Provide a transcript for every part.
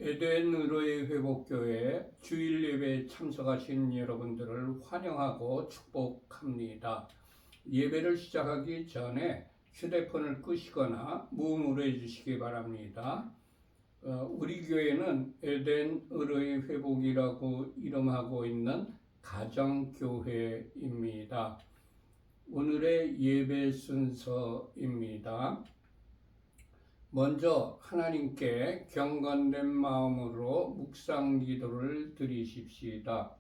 에덴의로의 회복교회 주일 예배에 참석하신 여러분들을 환영하고 축복합니다. 예배를 시작하기 전에 휴대폰을 끄시거나 무음으로 해주시기 바랍니다. 우리 교회는 에덴의로의 회복이라고 이름하고 있는 가정교회입니다. 오늘의 예배 순서입니다. 먼저 하나님께 경건된 마음으로 묵상 기도를 드리십시다.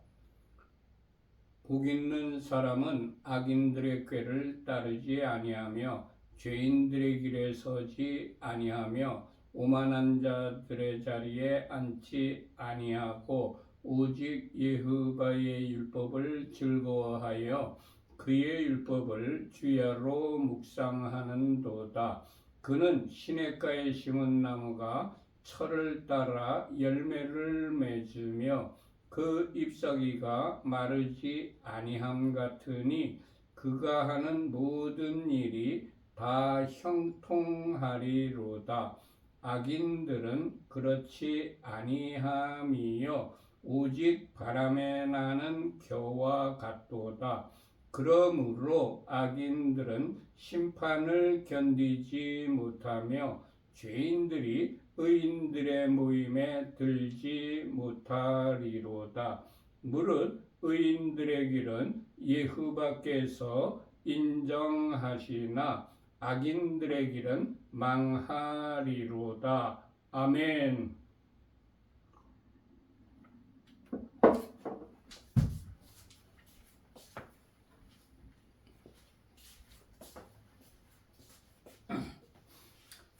복 있는 사람은 악인들의 꾀를 따르지 아니하며 죄인들의 길에 서지 아니하며 오만한 자들의 자리에 앉지 아니하고 오직 여호와의 율법을 즐거워하여 그의 율법을 주야로 묵상하는도다. 그는 시냇가에 심은 나무가 철을 따라 열매를 맺으며 그 잎사귀가 마르지 아니함 같으니 그가 하는 모든 일이 다 형통하리로다. 악인들은 그렇지 아니함이요 오직 바람에 나는 겨와 같도다. 그러므로 악인들은 심판을 견디지 못하며 죄인들이 의인들의 모임에 들지 못하리로다. 무릇 의인들의 길은 여호와께서 인정하시나 악인들의 길은 망하리로다. 아멘.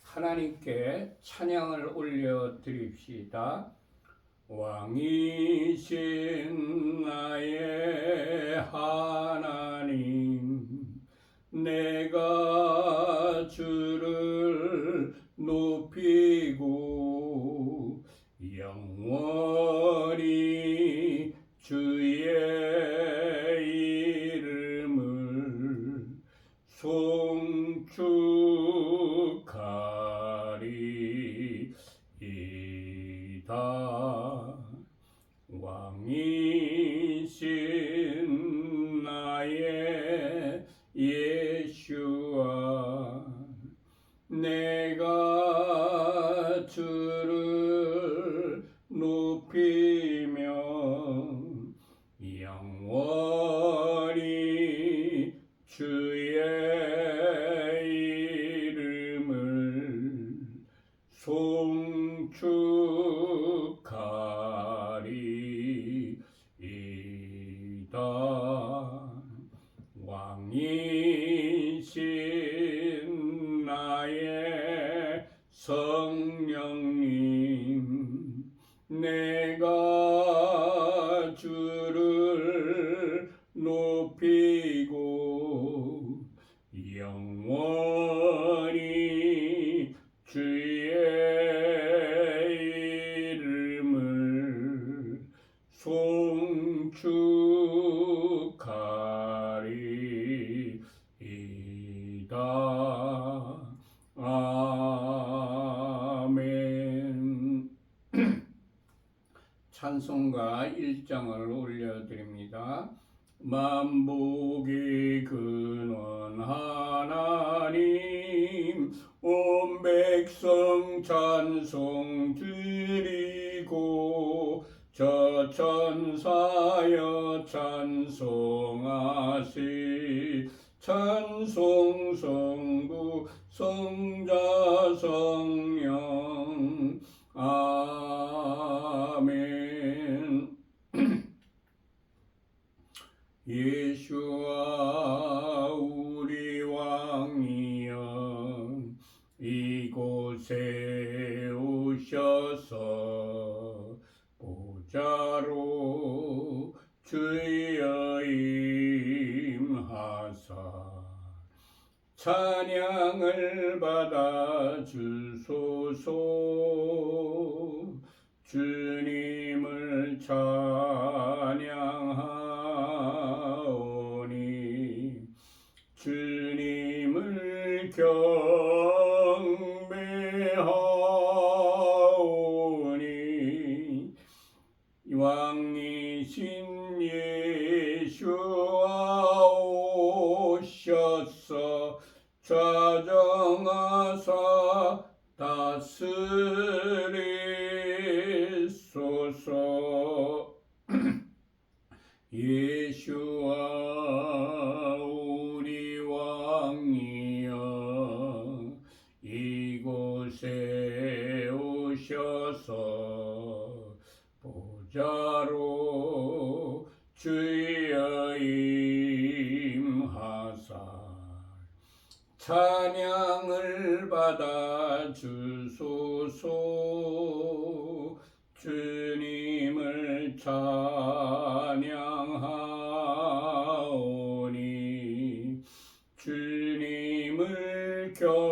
하나님께 찬양을 올려드립시다. 왕이신 나의 하나님, 내가 주를 높이고 영원히 주의 이름을 송축하리이다. 왕이신 나의 예수와 내가 주를 높이며 영원히 주의 이름을 송축하리이다. 왕이신 나의 성령님, 내가 주를 높이고 영원히 주의 이름을 송축하리이다. 아멘. 찬송가 1장을 올려드립니다. 만복의 근원 하나님, 온 백성 찬송 드리고 저 천사여 찬송하시. 찬송 성부 성자 성령. 아멘. 예수와 우리 왕이여 이곳에 오셔서 보좌로 주여 임하사 찬양을 받아 주소서. 주님을 찬양하오니 주님을 경배하오니 좌정하사 다스리소서. 예수와 우리 왕이여 이곳에 오셔서 보좌로 주여 임하사 찬양을 받아 주소서. 주님을 찬양하오니 주님을 경배하오니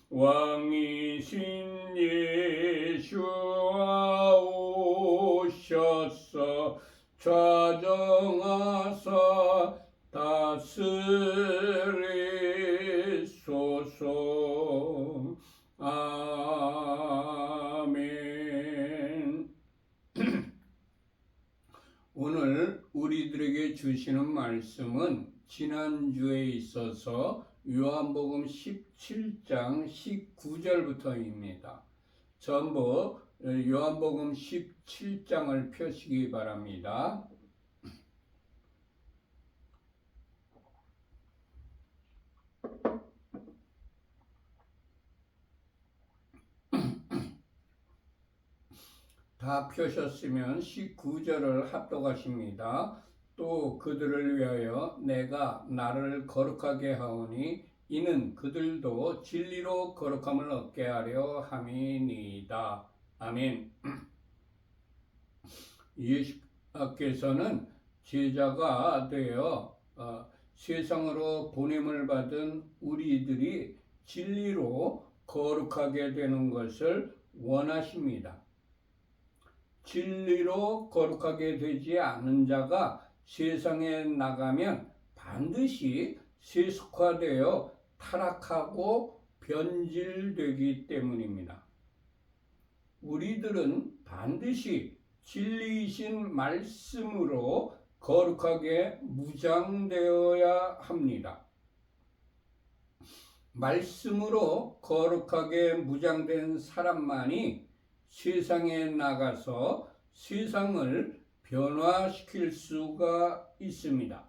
왕이신 예수와 오셔서 좌정하사 다스리소서. 아멘. 오늘 우리들에게 주시는 말씀은 지난주에 있어서 요한복음 17장 19절부터입니다. 전부 요한복음 17장을 펴시기 바랍니다. 다 펴셨으면 19절을 합독하십니다. 또 그들을 위하여 내가 나를 거룩하게 하오니 이는 그들도 진리로 거룩함을 얻게 하려 함이니이다. 아멘. 예수께서는 제자가 되어 세상으로 보냄을 받은 우리들이 진리로 거룩하게 되는 것을 원하십니다. 진리로 거룩하게 되지 않은 자가 세상에 나가면 반드시 세속화되어 타락하고 변질되기 때문입니다. 우리들은 반드시 진리이신 말씀으로 거룩하게 무장되어야 합니다. 말씀으로 거룩하게 무장된 사람만이 세상에 나가서 세상을 변화시킬 수가 있습니다.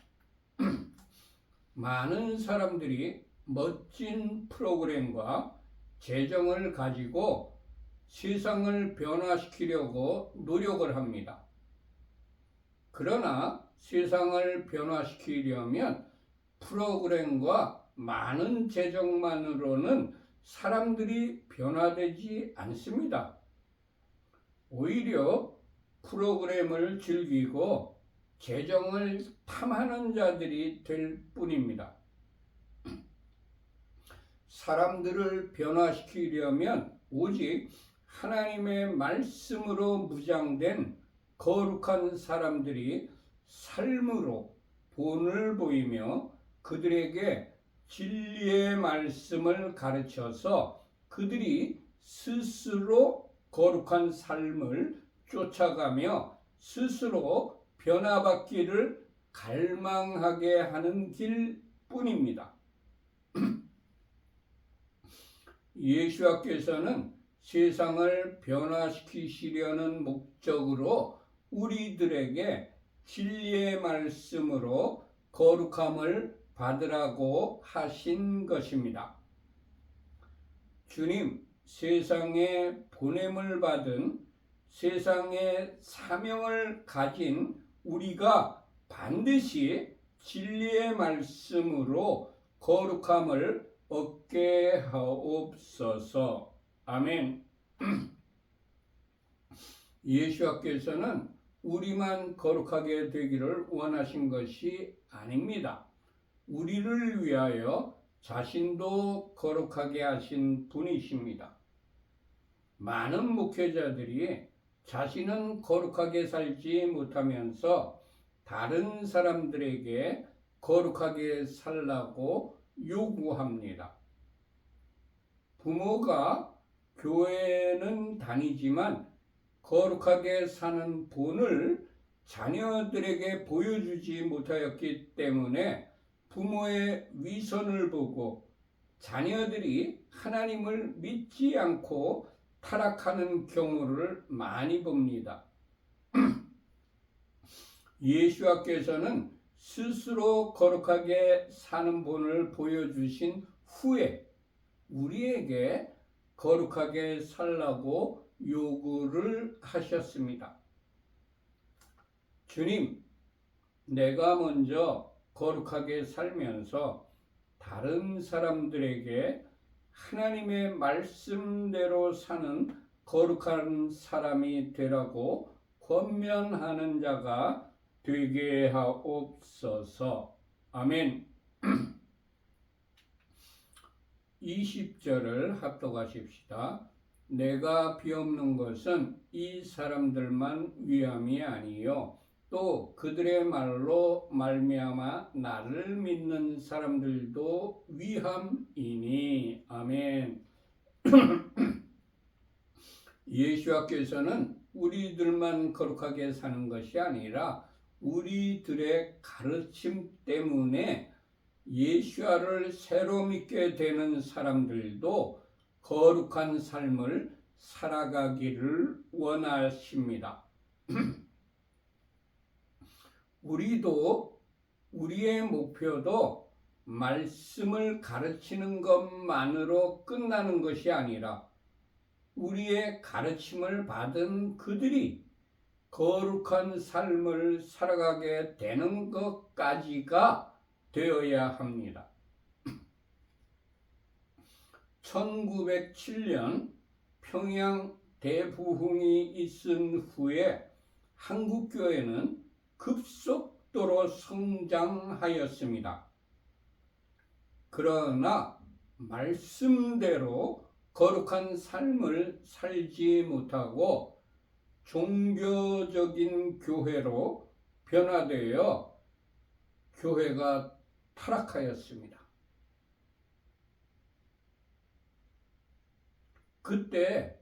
많은 사람들이 멋진 프로그램과 재정을 가지고 세상을 변화시키려고 노력을 합니다. 그러나 세상을 변화시키려면 프로그램과 많은 재정만으로는 사람들이 변화되지 않습니다. 오히려 프로그램을 즐기고 재정을 탐하는 자들이 될 뿐입니다. 사람들을 변화시키려면 오직 하나님의 말씀으로 무장된 거룩한 사람들이 삶으로 본을 보이며 그들에게 진리의 말씀을 가르쳐서 그들이 스스로 거룩한 삶을 쫓아가며 스스로 변화받기를 갈망하게 하는 길뿐입니다. 예수께서는 세상을 변화시키시려는 목적으로 우리들에게 진리의 말씀으로 거룩함을 받으라고 하신 것입니다. 주님, 세상에 보냄을 받은 세상의 사명을 가진 우리가 반드시 진리의 말씀으로 거룩함을 얻게 하옵소서. 아멘. 예수께서는 우리만 거룩하게 되기를 원하신 것이 아닙니다. 우리를 위하여 자신도 거룩하게 하신 분이십니다. 많은 목회자들이 자신은 거룩하게 살지 못하면서 다른 사람들에게 거룩하게 살라고 요구합니다. 부모가 교회는 다니지만 거룩하게 사는 본을 자녀들에게 보여주지 못하였기 때문에 부모의 위선을 보고 자녀들이 하나님을 믿지 않고 타락하는 경우를 많이 봅니다. 예수께서는 스스로 거룩하게 사는 본을 보여주신 후에 우리에게 거룩하게 살라고 요구를 하셨습니다. 주님, 내가 먼저 거룩하게 살면서 다른 사람들에게 하나님의 말씀대로 사는 거룩한 사람이 되라고 권면하는 자가 되게 하옵소서. 아멘. 20절을 합독하십시다. 내가 비옵는 것은 이 사람들만 위함이 아니요 또 그들의 말로 말미암아 나를 믿는 사람들도 위함이니. 아멘. 예수께서는 우리들만 거룩하게 사는 것이 아니라 우리들의 가르침 때문에 예수를 새로 믿게 되는 사람들도 거룩한 삶을 살아가기를 원하십니다. 우리의 목표도 말씀을 가르치는 것만으로 끝나는 것이 아니라 우리의 가르침을 받은 그들이 거룩한 삶을 살아가게 되는 것까지가 되어야 합니다. 1907년 평양 대부흥이 있은 후에 한국교회는 급속도로 성장하였습니다. 그러나 말씀대로 거룩한 삶을 살지 못하고 종교적인 교회로 변화되어 교회가 타락하였습니다. 그때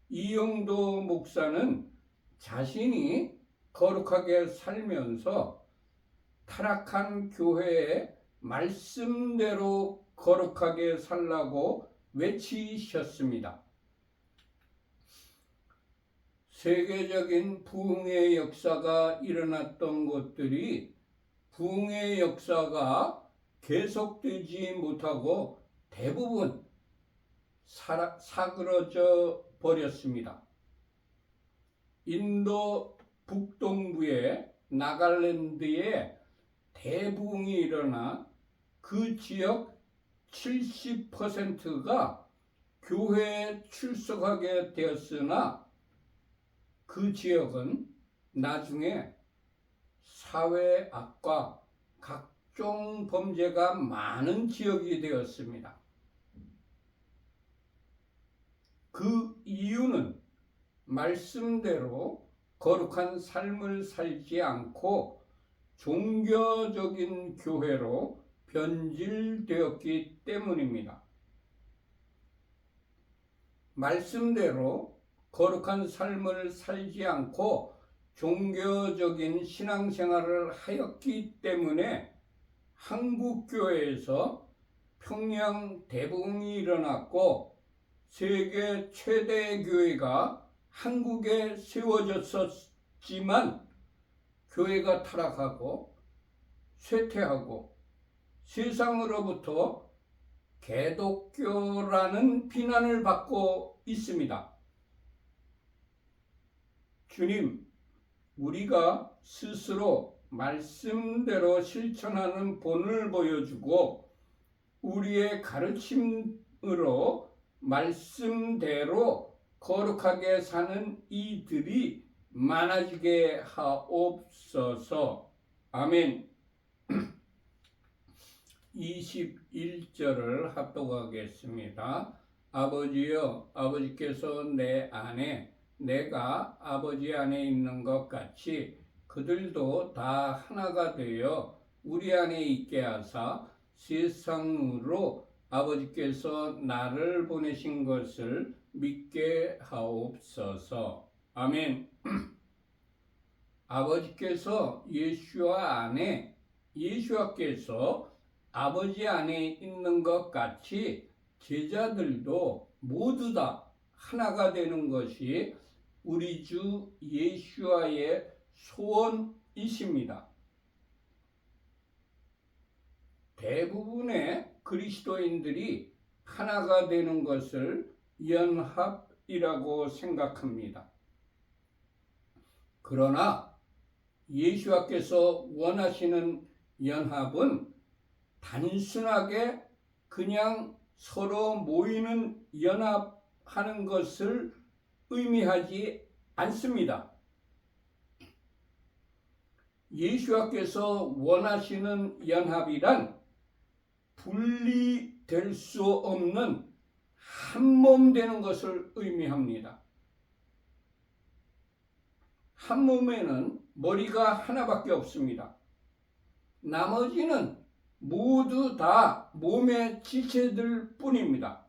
이영도 목사는 자신이 거룩하게 살면서 타락한 교회의 말씀대로 거룩하게 살라고 외치셨습니다. 세계적인 부흥의 역사가 일어났던 곳들이 부흥의 역사가 계속되지 못하고 대부분 사그러져 버렸습니다. 인도 북동부의 나갈랜드에 대부흥이 일어나 그 지역 70%가 교회에 출석하게 되었으나 그 지역은 나중에 사회 악과 각종 범죄가 많은 지역이 되었습니다. 그 이유는 말씀대로 거룩한 삶을 살지 않고 종교적인 교회로 변질되었기 때문입니다. 말씀대로 거룩한 삶을 살지 않고 종교적인 신앙생활을 하였기 때문에 한국교회에서 평양 대부흥이 일어났고 세계 최대의 교회가 한국에 세워졌었지만 교회가 타락하고 쇠퇴하고 세상으로부터 개독교라는 비난을 받고 있습니다. 주님, 우리가 스스로 말씀대로 실천하는 본을 보여주고 우리의 가르침으로 말씀대로 거룩하게 사는 이들이 많아지게 하옵소서. 아멘. 21절을 합독하겠습니다. 아버지여, 아버지께서 내 안에 내가 아버지 안에 있는 것 같이 그들도 다 하나가 되어 우리 안에 있게 하사 세상으로 아버지께서 나를 보내신 것을 믿게 하옵소서. 아멘. 아버지께서 예수와께서 아버지 안에 있는 것 같이 제자들도 모두 다 하나가 되는 것이 우리 주 예수와의 소원이십니다. 대부분의 그리스도인들이 하나가 되는 것을 연합이라고 생각합니다. 그러나 예수와께서 원하시는 연합은 단순하게 그냥 서로 모이는 연합하는 것을 의미하지 않습니다. 예수와께서 원하시는 연합이란 분리될 수 없는 한 몸 되는 것을 의미합니다. 한 몸에는 머리가 하나밖에 없습니다. 나머지는 모두 다 몸의 지체들 뿐입니다.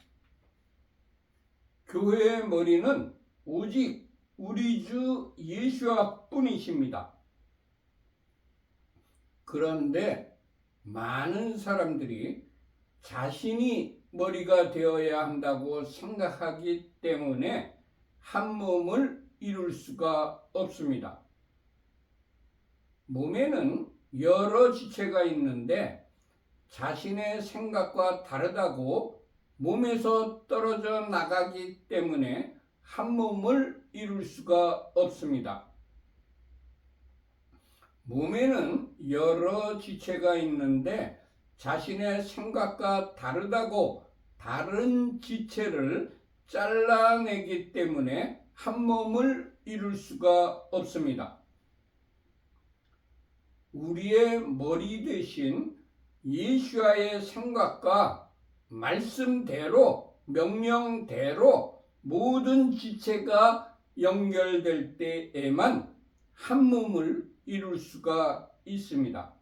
교회의 머리는 오직 우리 주 예수와 뿐이십니다. 그런데 많은 사람들이 자신이 머리가 되어야 한다고 생각하기 때문에 한 몸을 이룰 수가 없습니다. 몸에는 여러 지체가 있는데 자신의 생각과 다르다고 몸에서 떨어져 나가기 때문에 한 몸을 이룰 수가 없습니다. 몸에는 여러 지체가 있는데 자신의 생각과 다르다고 다른 지체를 잘라내기 때문에 한 몸을 이룰 수가 없습니다. 우리의 머리 대신 예수와의 생각과 말씀대로, 명령대로 모든 지체가 연결될 때에만 한 몸을 이룰 수가 있습니다.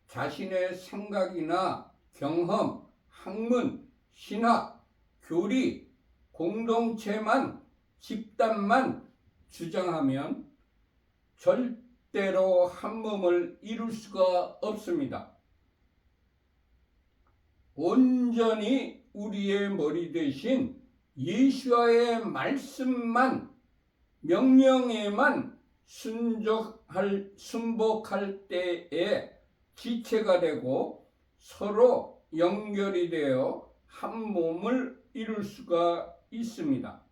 자신의 생각이나 경험, 학문, 신학, 교리, 공동체만, 집단만 주장하면 절대로 한 몸을 이룰 수가 없습니다. 온전히 우리의 머리 대신 예수와의 말씀만, 명령에만 순복할 때에 지체가 되고 서로 연결이 되어 한 몸을 이룰 수가 있습니다.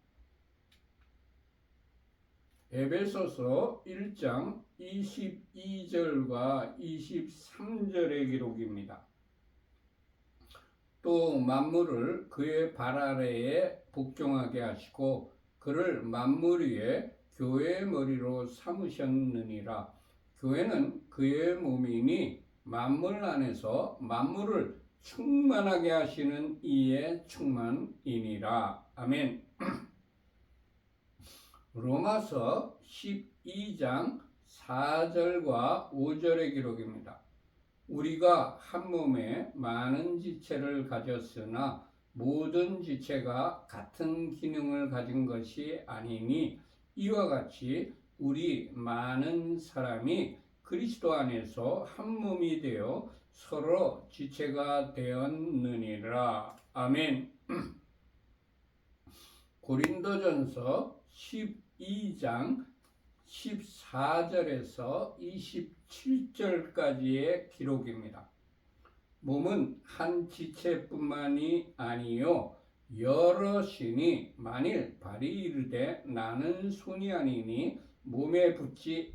에베소서 1장 22절과 23절의 기록입니다. 또 만물을 그의 발 아래에 복종하게 하시고 그를 만물 위에 교회의 머리로 삼으셨느니라. 교회는 그의 몸이니 만물 안에서 만물을 충만하게 하시는 이의 충만이니라. 아멘. 로마서 12장 4절과 5절의 기록입니다. 우리가 한 몸에 많은 지체를 가졌으나 모든 지체가 같은 기능을 가진 것이 아니니 이와 같이 우리 많은 사람이 그리스도 안에서 한 몸이 되어 서로 지체가 되었느니라. 아멘. 고린도전서 12장 14절에서 27절까지의 기록입니다. 몸은 한 지체뿐만이 아니요 여럿이니 만일 발이 이르되 나는 손이 아니니 몸에 붙지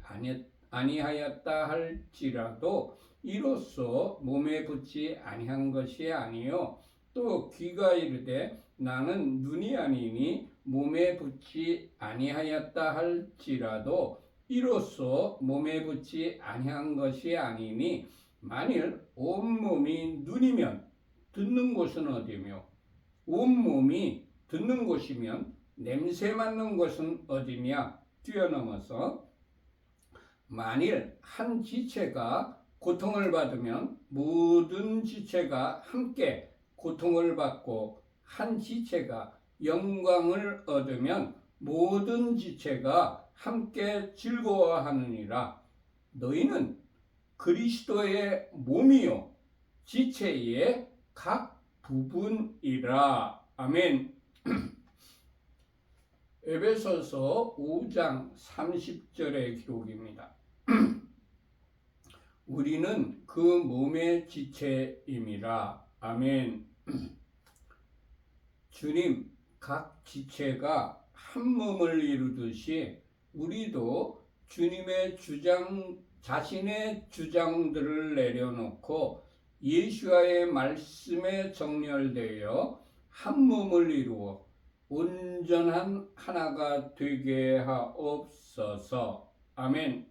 아니하였다 할지라도 이로써 몸에 붙지 아니한 것이 아니요 또 귀가 이르되 나는 눈이 아니니 몸에 붙지 아니하였다 할지라도 이로써 몸에 붙지 아니한 것이 아니니 만일 온몸이 눈이면 듣는 곳은 어디며 온몸이 듣는 곳이면 냄새 맡는 곳은 어디냐 뛰어넘어서 만일 한 지체가 고통을 받으면 모든 지체가 함께 고통을 받고 한 지체가 영광을 얻으면 모든 지체가 함께 즐거워하느니라. 너희는 그리스도의 몸이요 지체의 각 부분이라. 아멘. 에베소서 5장 30절의 기록입니다. 우리는 그 몸의 지체임이라. 아멘. 주님, 각 지체가 한 몸을 이루듯이 우리도 주님의 자신의 주장들을 내려놓고 예수와의 말씀에 정렬되어 한 몸을 이루어 온전한 하나가 되게 하옵소서. 아멘.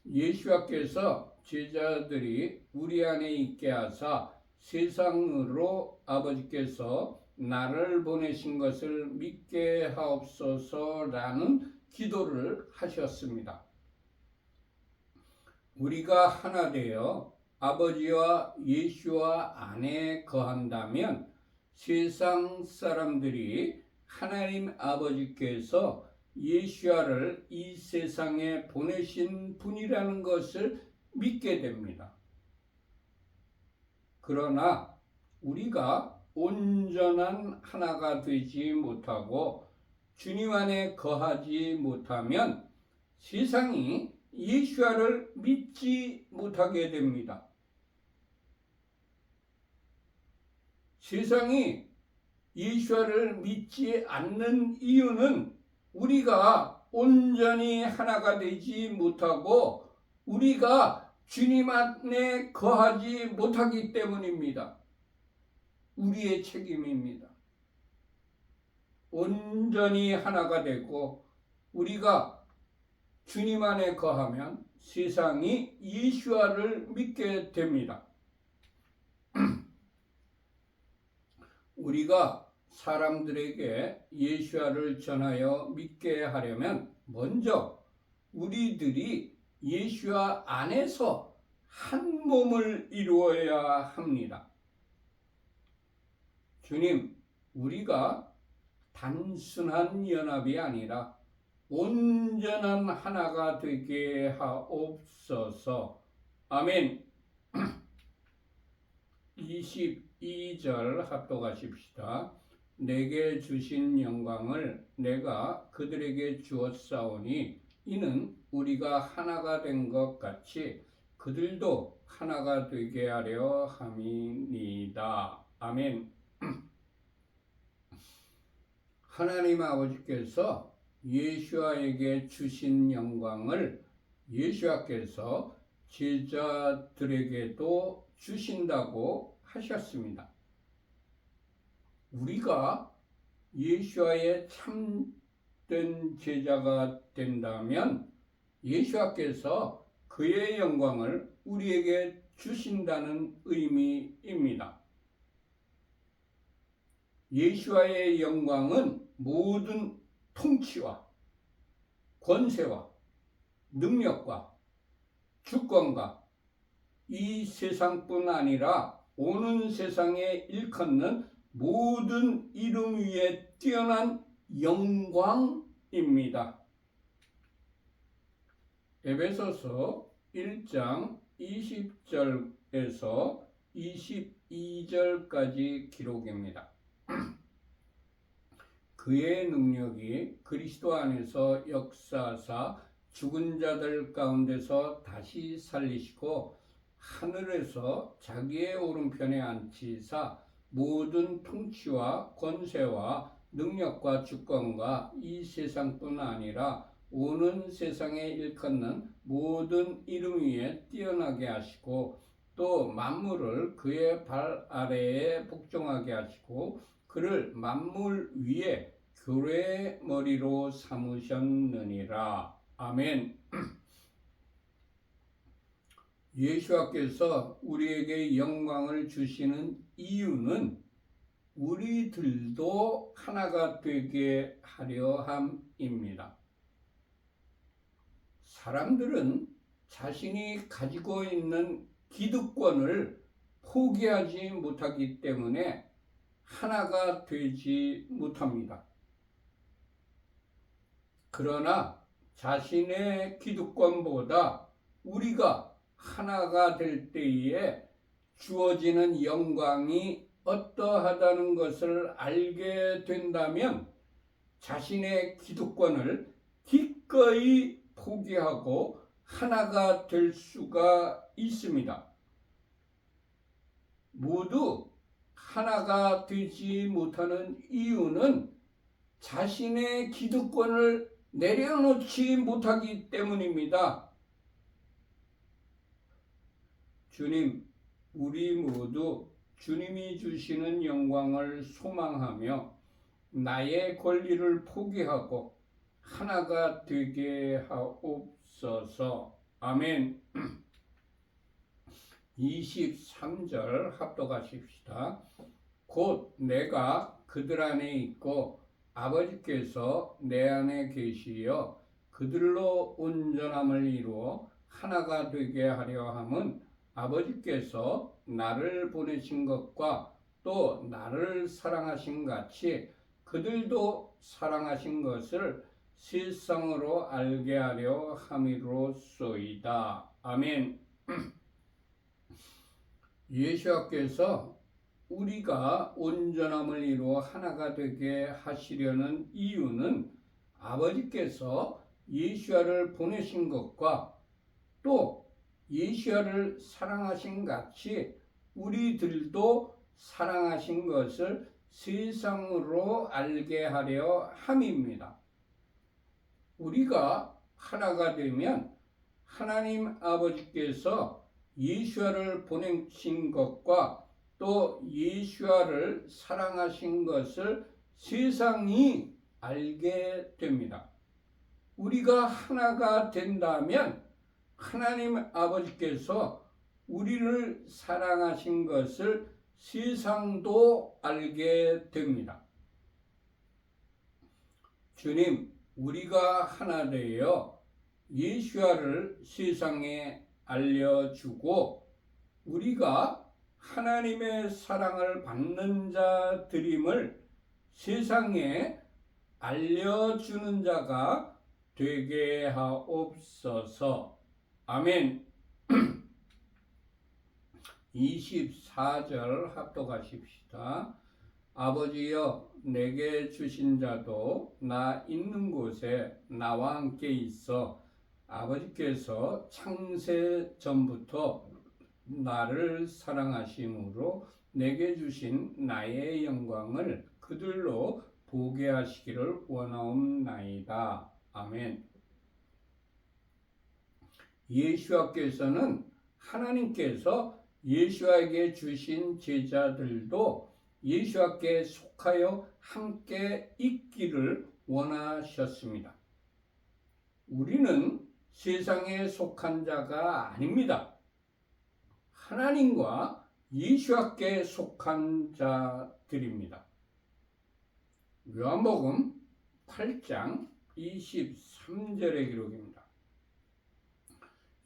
예수와께서 제자들이 우리 안에 있게 하사 세상으로 아버지께서 나를 보내신 것을 믿게 하옵소서라는 기도를 하셨습니다. 우리가 하나 되어 아버지와 예수와 안에 거한다면 세상 사람들이 하나님 아버지께서 예수와를 이 세상에 보내신 분이라는 것을 믿게 됩니다. 그러나 우리가 온전한 하나가 되지 못하고 주님 안에 거하지 못하면 세상이 예수와를 믿지 못하게 됩니다. 세상이 예수와를 믿지 않는 이유는 우리가 온전히 하나가 되지 못하고 우리가 주님 안에 거하지 못하기 때문입니다. 우리의 책임입니다. 온전히 하나가 되고 우리가 주님 안에 거하면 세상이 예수와를 믿게 됩니다. 우리가 사람들에게 예수와를 전하여 믿게 하려면 먼저 우리들이 예수와 안에서 한 몸을 이루어야 합니다. 주님, 우리가 단순한 연합이 아니라 온전한 하나가 되게 하옵소서. 아멘. 22절 합독하십시다. 내게 주신 영광을 내가 그들에게 주었사오니 이는 우리가 하나가 된 것 같이 그들도 하나가 되게 하려 함이니이다. 아멘. 하나님 아버지께서 예수와에게 주신 영광을 예수와께서 제자들에게도 주신다고 하셨습니다. 우리가 예수와의 참된 제자가 된다면 예수와께서 그의 영광을 우리에게 주신다는 의미입니다. 예수와의 영광은 모든 통치와 권세와 능력과 주권과 이 세상뿐 아니라 오는 세상에 일컫는 모든 이름 위에 뛰어난 영광입니다. 에베소서 1장 20절에서 22절까지 기록입니다. 그의 능력이 그리스도 안에서 역사하사 죽은 자들 가운데서 다시 살리시고 하늘에서 자기의 오른편에 앉히사 모든 통치와 권세와 능력과 주권과 이 세상뿐 아니라 오는 세상에 일컫는 모든 이름 위에 뛰어나게 하시고 또 만물을 그의 발 아래에 복종하게 하시고 그를 만물 위에 교회의 머리로 삼으셨느니라. 아멘. 예수께서 우리에게 영광을 주시는 이유는 우리들도 하나가 되게 하려 함입니다. 사람들은 자신이 가지고 있는 기득권을 포기하지 못하기 때문에 하나가 되지 못합니다. 그러나 자신의 기득권보다 우리가 하나가 될 때에 주어지는 영광이 어떠하다는 것을 알게 된다면 자신의 기득권을 기꺼이 포기하고 하나가 될 수가 있습니다. 모두 하나가 되지 못하는 이유는 자신의 기득권을 내려놓지 못하기 때문입니다. 주님, 우리 모두 주님이 주시는 영광을 소망하며 나의 권리를 포기하고 하나가 되게 하옵소서. 아멘. 23절 합독하십시다. 곧 내가 그들 안에 있고 아버지께서 내 안에 계시어 그들로 온전함을 이루어 하나가 되게 하려 함은 아버지께서 나를 보내신 것과 또 나를 사랑하신 같이 그들도 사랑하신 것을 세상으로 알게 하려 함이로소이다. 아멘. 예수께서 우리가 온전함을 이루어 하나가 되게 하시려는 이유는 아버지께서 예수를 보내신 것과 또 예수를 사랑하신 같이 우리들도 사랑하신 것을 세상으로 알게 하려 함입니다. 우리가 하나가 되면 하나님 아버지께서 예수를 보내신 것과 또 예수를 사랑하신 것을 세상이 알게 됩니다. 우리가 하나가 된다면 하나님 아버지께서 우리를 사랑하신 것을 세상도 알게 됩니다. 주님, 우리가 하나 되어 예수를 세상에 알려주고 우리가 하나님의 사랑을 받는 자들임을 세상에 알려주는 자가 되게 하옵소서. 아멘. 24절 합독하십시다. 아버지여, 내게 주신 자도 나 있는 곳에 나와 함께 있어 아버지께서 창세 전부터 나를 사랑하심으로 내게 주신 나의 영광을 그들로 보게 하시기를 원하옵나이다. 아멘. 예수께서는 하나님께서 예수에게 주신 제자들도 예수께 속하여 함께 있기를 원하셨습니다. 우리는 세상에 속한 자가 아닙니다. 하나님과 예수께 속한 자들입니다. 요한복음 8장 23절의 기록입니다.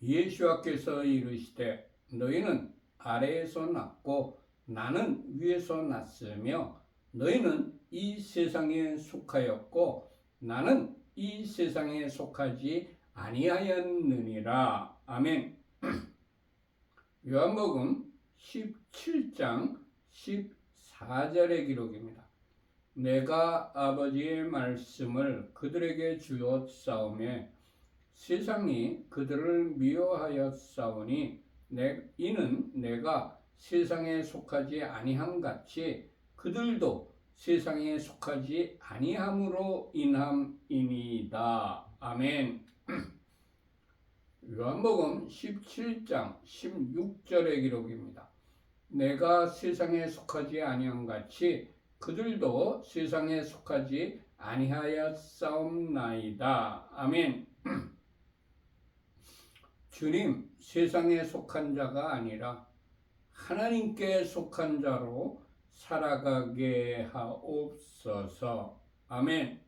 예수께서 이르시되 너희는 아래에서 났고 나는 위에서 났으며 너희는 이 세상에 속하였고 나는 이 세상에 속하지 아니하였느니라. 아멘. 요한복음 17장 14절의 기록입니다. 내가 아버지의 말씀을 그들에게 주었사오매 세상이 그들을 미워하였사오니 이는 내가 세상에 속하지 아니함 같이 그들도 세상에 속하지 아니함으로 인함이니이다. 아멘. 요한복음 17장 16절의 기록입니다. 내가 세상에 속하지 아니함 같이 그들도 세상에 속하지 아니하였사옵나이다. 아멘. 주님, 세상에 속한 자가 아니라 하나님께 속한 자로 살아가게 하옵소서. 아멘.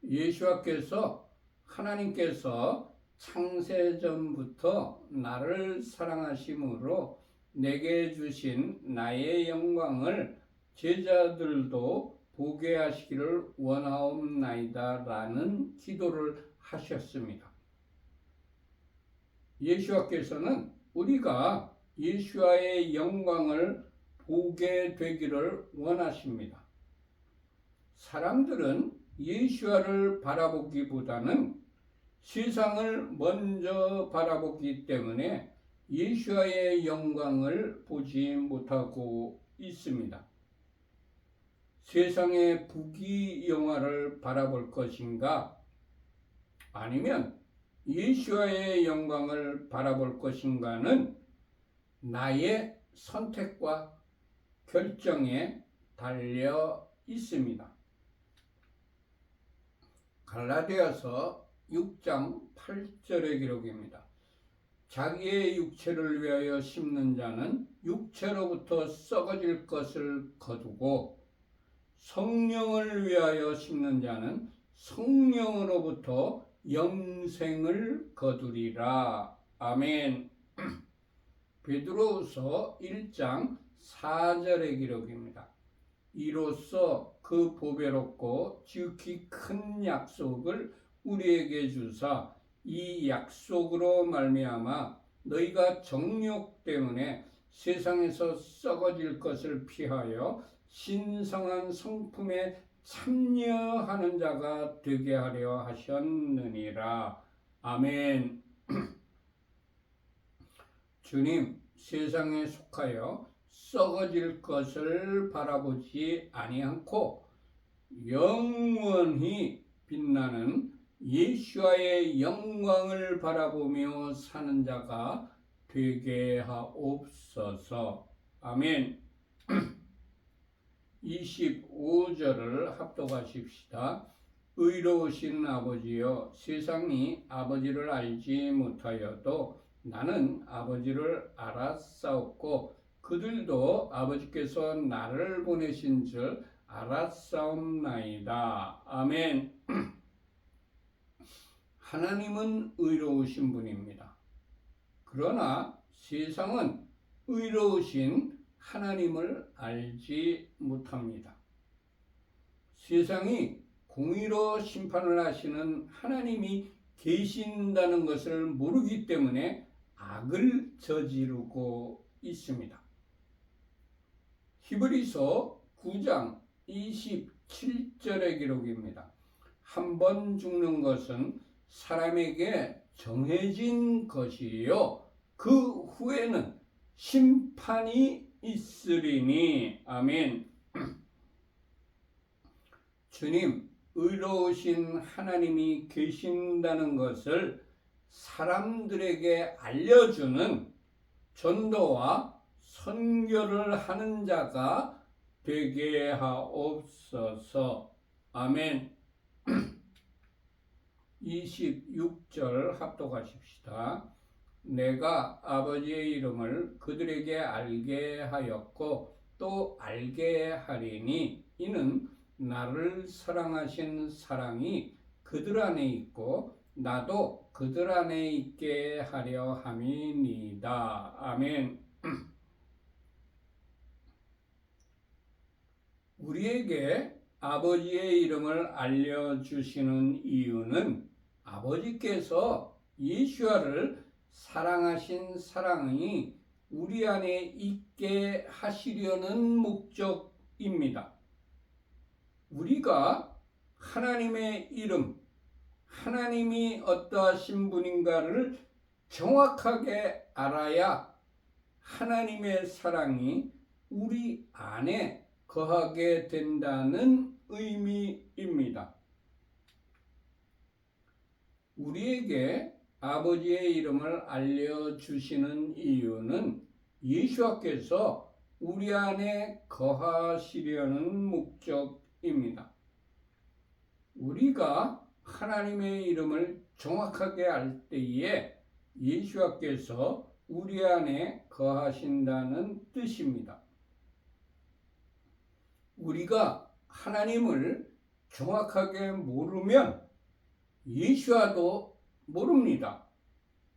예수께서 하나님께서 창세전부터 나를 사랑하심으로 내게 주신 나의 영광을 제자들도 보게 하시기를 원하옵나이다 라는 기도를 하셨습니다. 예수와께서는 우리가 예수와의 영광을 보게 되기를 원하십니다. 사람들은 예수와를 바라보기보다는 세상을 먼저 바라보기 때문에 예수와의 영광을 보지 못하고 있습니다. 세상의 부귀영화를 바라볼 것인가? 아니면 예수와의 영광을 바라볼 것인가는 나의 선택과 결정에 달려 있습니다. 갈라디아서 6장 8절의 기록입니다. 자기의 육체를 위하여 심는 자는 육체로부터 썩어질 것을 거두고 성령을 위하여 심는 자는 성령으로부터 영생을 거두리라. 아멘. 베드로후서 1장 4절의 기록입니다. 이로써 그 보배롭고 지극히 큰 약속을 우리에게 주사 이 약속으로 말미암아 너희가 정욕 때문에 세상에서 썩어질 것을 피하여 신성한 성품에 참여하는 자가 되게 하려 하셨느니라. 아멘. 주님, 세상에 속하여 썩어질 것을 바라보지 아니하고 영원히 빛나는 예수와의 영광을 바라보며 사는 자가 되게 하옵소서. 아멘. 25절을 합독하십시다. 의로우신 아버지여, 세상이 아버지를 알지 못하여도 나는 아버지를 알았사옵고 그들도 아버지께서 나를 보내신 줄 알았사옵나이다. 아멘. 하나님은 의로우신 분입니다. 그러나 세상은 의로우신 하나님을 알지 못합니다. 세상이 공의로 심판을 하시는 하나님이 계신다는 것을 모르기 때문에 악을 저지르고 있습니다. 히브리서 9장 27절의 기록입니다. 한 번 죽는 것은 사람에게 정해진 것이요 그 후에는 심판이 있으리니. 아멘. 주님, 의로우신 하나님이 계신다는 것을 사람들에게 알려주는 전도와 선교를 하는 자가 되게 하옵소서. 아멘. 26절 합독하십시다. 내가 아버지의 이름을 그들에게 알게 하였고 또 알게 하리니 이는 나를 사랑하신 사랑이 그들 안에 있고 나도 그들 안에 있게 하려 함이니이다. 아멘. 우리에게 아버지의 이름을 알려주시는 이유는 아버지께서 예수와를 사랑하신 사랑이 우리 안에 있게 하시려는 목적입니다. 우리가 하나님의 이름, 하나님이 어떠하신 분인가를 정확하게 알아야 하나님의 사랑이 우리 안에 거하게 된다는 의미입니다. 우리에게 아버지의 이름을 알려주시는 이유는 예수께서 우리 안에 거하시려는 목적입니다. 우리가 하나님의 이름을 정확하게 알 때에 예수께서 우리 안에 거하신다는 뜻입니다. 우리가 하나님을 정확하게 모르면 예수와도 모릅니다.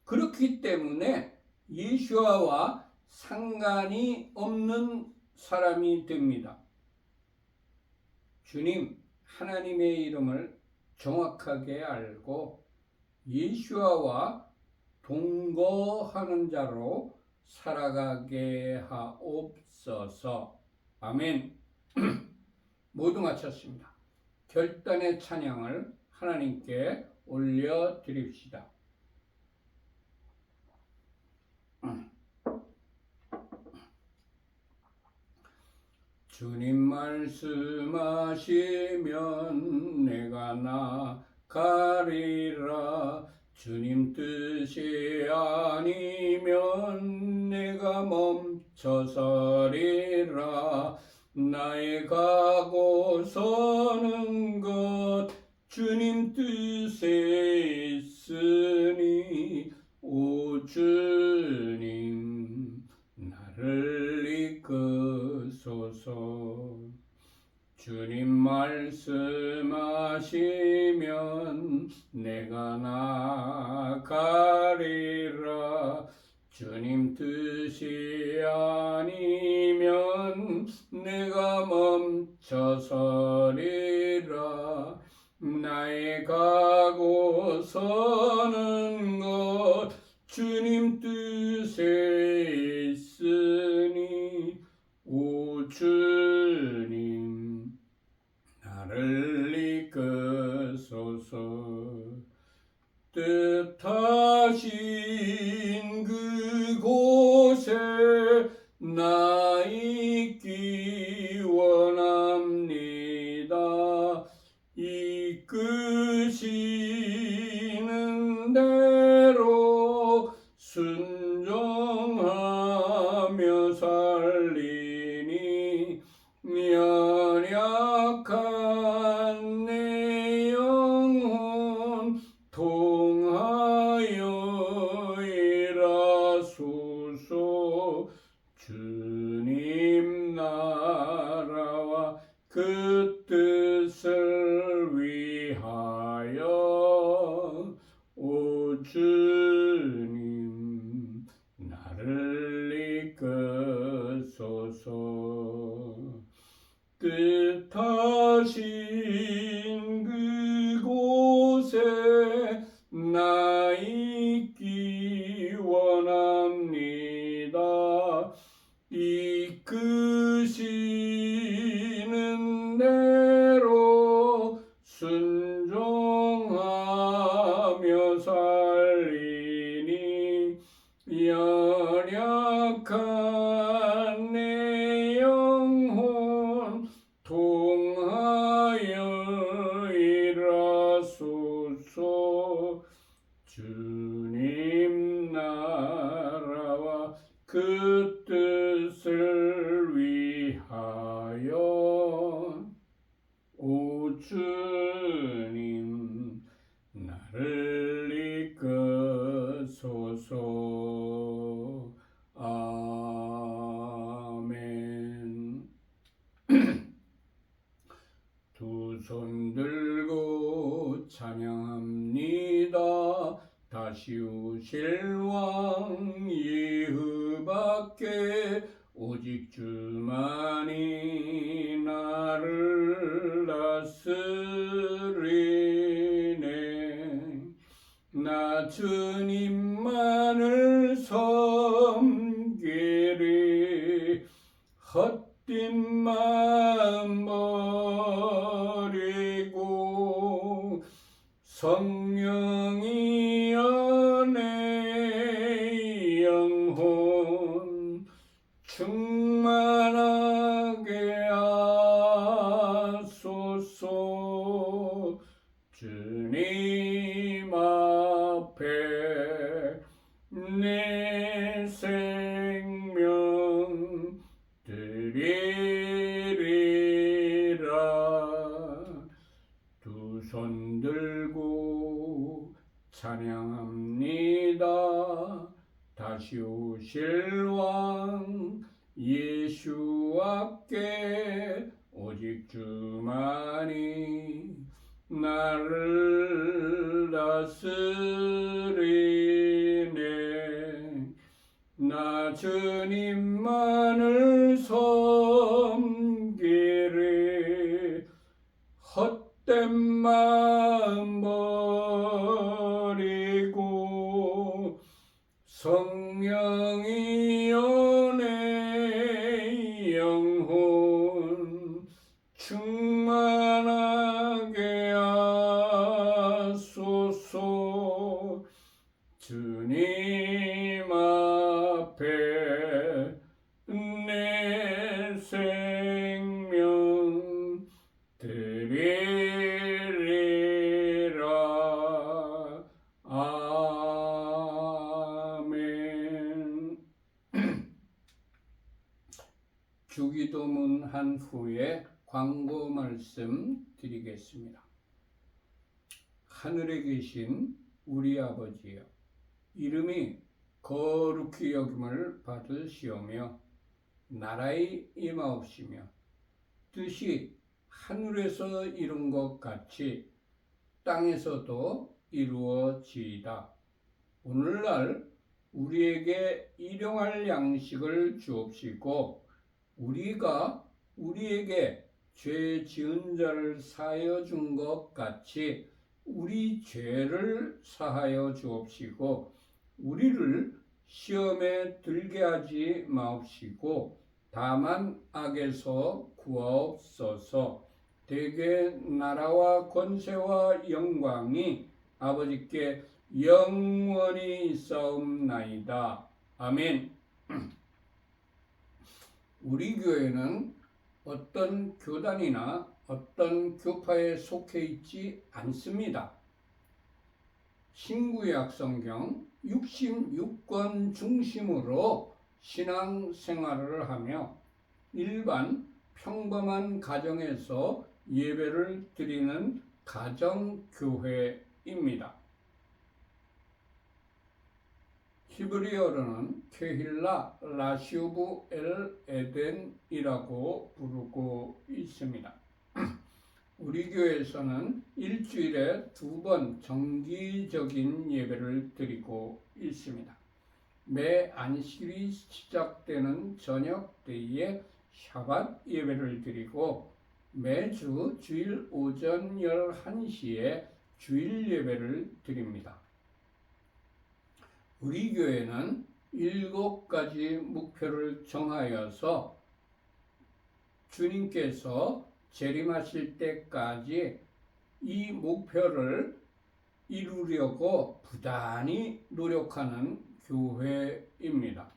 그렇기 때문에 예수와 상관이 없는 사람이 됩니다. 주님 하나님의 이름을 정확하게 알고 예수와와 동거하는 자로 살아가게 하옵소서. 아멘. 모두 마쳤습니다. 결단의 찬양을 하나님께 올려드립시다. 주님 말씀하시면 내가 나가리라. 주님 뜻이 아니면 내가 멈춰서리라. 나의 가고 서는 것 주님 뜻에 있으니 오 주님 나를 이끄소서. 주님 말씀하시면 내가 나가리라. 주님 뜻이 아니면 내가 멈춰서리라. 나의 가고 서는 것 주님 뜻에 있으니 오 주님 나를 이끄소서. 뜻하신 그곳에 나 있기 원합니다. 이끄시는 대로 순종하며 살리니 연약한 내 영혼 통하여 일하소서. 주님 나라와 그 뜻을 위하여 오 주님 나를 이끄소서. 뜻하신 그곳에 나 있기 원합니다. 이끄시는 대로 순종하며 살리니 연약한 내 영혼 통하여 일하소서. 주님 나라와 그 뜻을 위하여 오 주님 나를 이끄소서. 아멘. 두 손 들고 찬양합니다. 다시 오실 왕 예후밖에 오직 주만이 나를 다스리네. 나 주님만을 섬기리. 헛된 마음 버리고 성령이여 내 영혼 충만하게 하소서. 주님 앞에 내 생명 드리리라. 두 손 들고 찬양합니다. 다시 오실 왕 예수께 오직 주만이 나를 다스리네. 나 주님만을 섬기리. 마음 버리고 성령의 연애 영혼 충만하게 하소서. 주님 앞에 내 생명 드리리라. 아멘. 주기도문 한 후에 광고 말씀 드리겠습니다. 하늘에 계신 우리 아버지여, 이름이 거룩히 여김을 받으시오며 나라의 임하옵시며 뜻이 하늘에서 이룬 것 같이 땅에서도 이루어지이다. 오늘날 우리에게 일용할 양식을 주옵시고 우리가 우리에게 죄 지은 자를 사하여 준 것 같이 우리 죄를 사하여 주옵시고 우리를 시험에 들게 하지 마옵시고 다만 악에서 구하옵소서. 대개 나라와 권세와 영광이 아버지께 영원히 있사옵나이다. 아멘. 우리 교회는 어떤 교단이나 어떤 교파에 속해 있지 않습니다. 신구약 성경 66권 중심으로 신앙생활을 하며 일반 평범한 가정에서 예배를 드리는 가정교회입니다. 히브리어로는 케힐라 라시우브 엘 에덴이라고 부르고 있습니다. 우리 교회에서는 일주일에 2번 정기적인 예배를 드리고 있습니다. 매 안식일이 시작되는 저녁 때에 샤밧 예배를 드리고 매주 주일 오전 11시에 주일 예배를 드립니다. 우리 교회는 7가지 목표를 정하여서 주님께서 재림하실 때까지 이 목표를 이루려고 부단히 노력하는 교회입니다.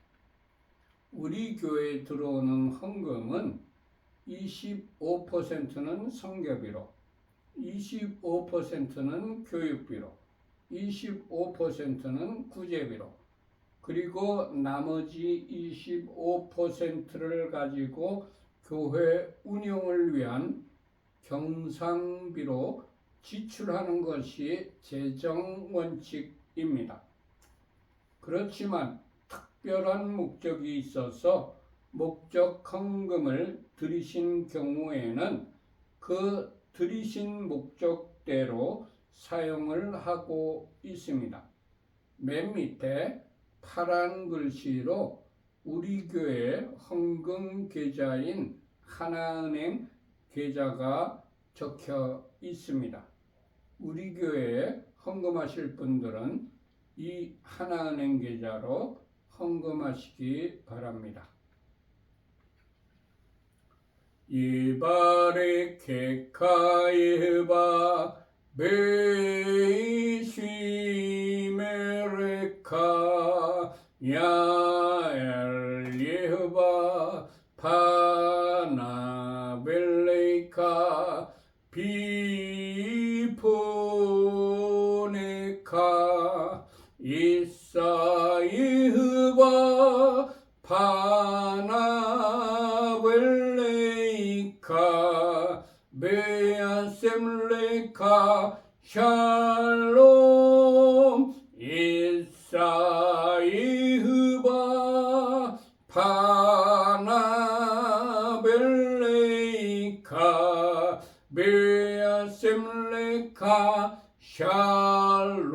우리 교회에 들어오는 헌금은 25%는 선교비로, 25%는 교육비로, 25%는 구제비로, 그리고 나머지 25%를 가지고 교회 운영을 위한 경상비로 지출하는 것이 재정 원칙입니다. 그렇지만 특별한 목적이 있어서 목적 헌금을 드리신 경우에는 그 드리신 목적대로 사용을 하고 있습니다. 맨 밑에 파란 글씨로 우리 교회 헌금 계좌인 하나은행 계좌가 적혀 있습니다. 우리 교회에 헌금하실 분들은 이 하나은행 계좌로 헌금하시기 바랍니다. 예바레케카 예바 베이시메레카 야엘 예바 파나벨레이카 비포네카 이사이흐바 파나벨레이카 베아셈레카 샬롬 이사이흐바 파나벨레이카 베아셈레카 샬롬.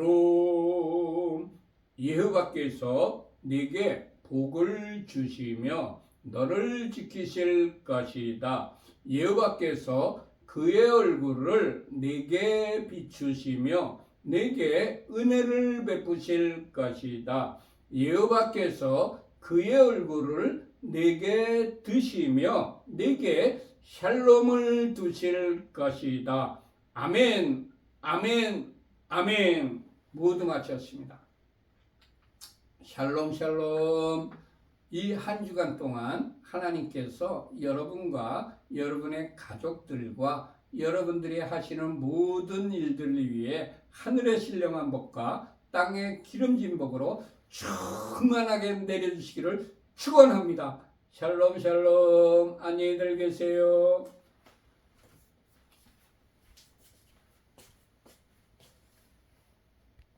여호와께서 네게 복을 주시며 너를 지키실 것이다. 여호와께서 그의 얼굴을 내게 비추시며 내게 은혜를 베푸실 것이다. 여호와께서 그의 얼굴을 내게 드시며 내게 샬롬을 두실 것이다. 아멘, 아멘, 아멘. 모두 마쳤습니다. 샬롬, 샬롬. 이 한 주간 동안 하나님께서 여러분과 여러분의 가족들과 여러분들이 하시는 모든 일들을 위해 하늘의 신령한 복과 땅의 기름진 복으로 충만하게 내려주시기를 축원합니다. 샬롬 샬롬. 안녕히들 계세요.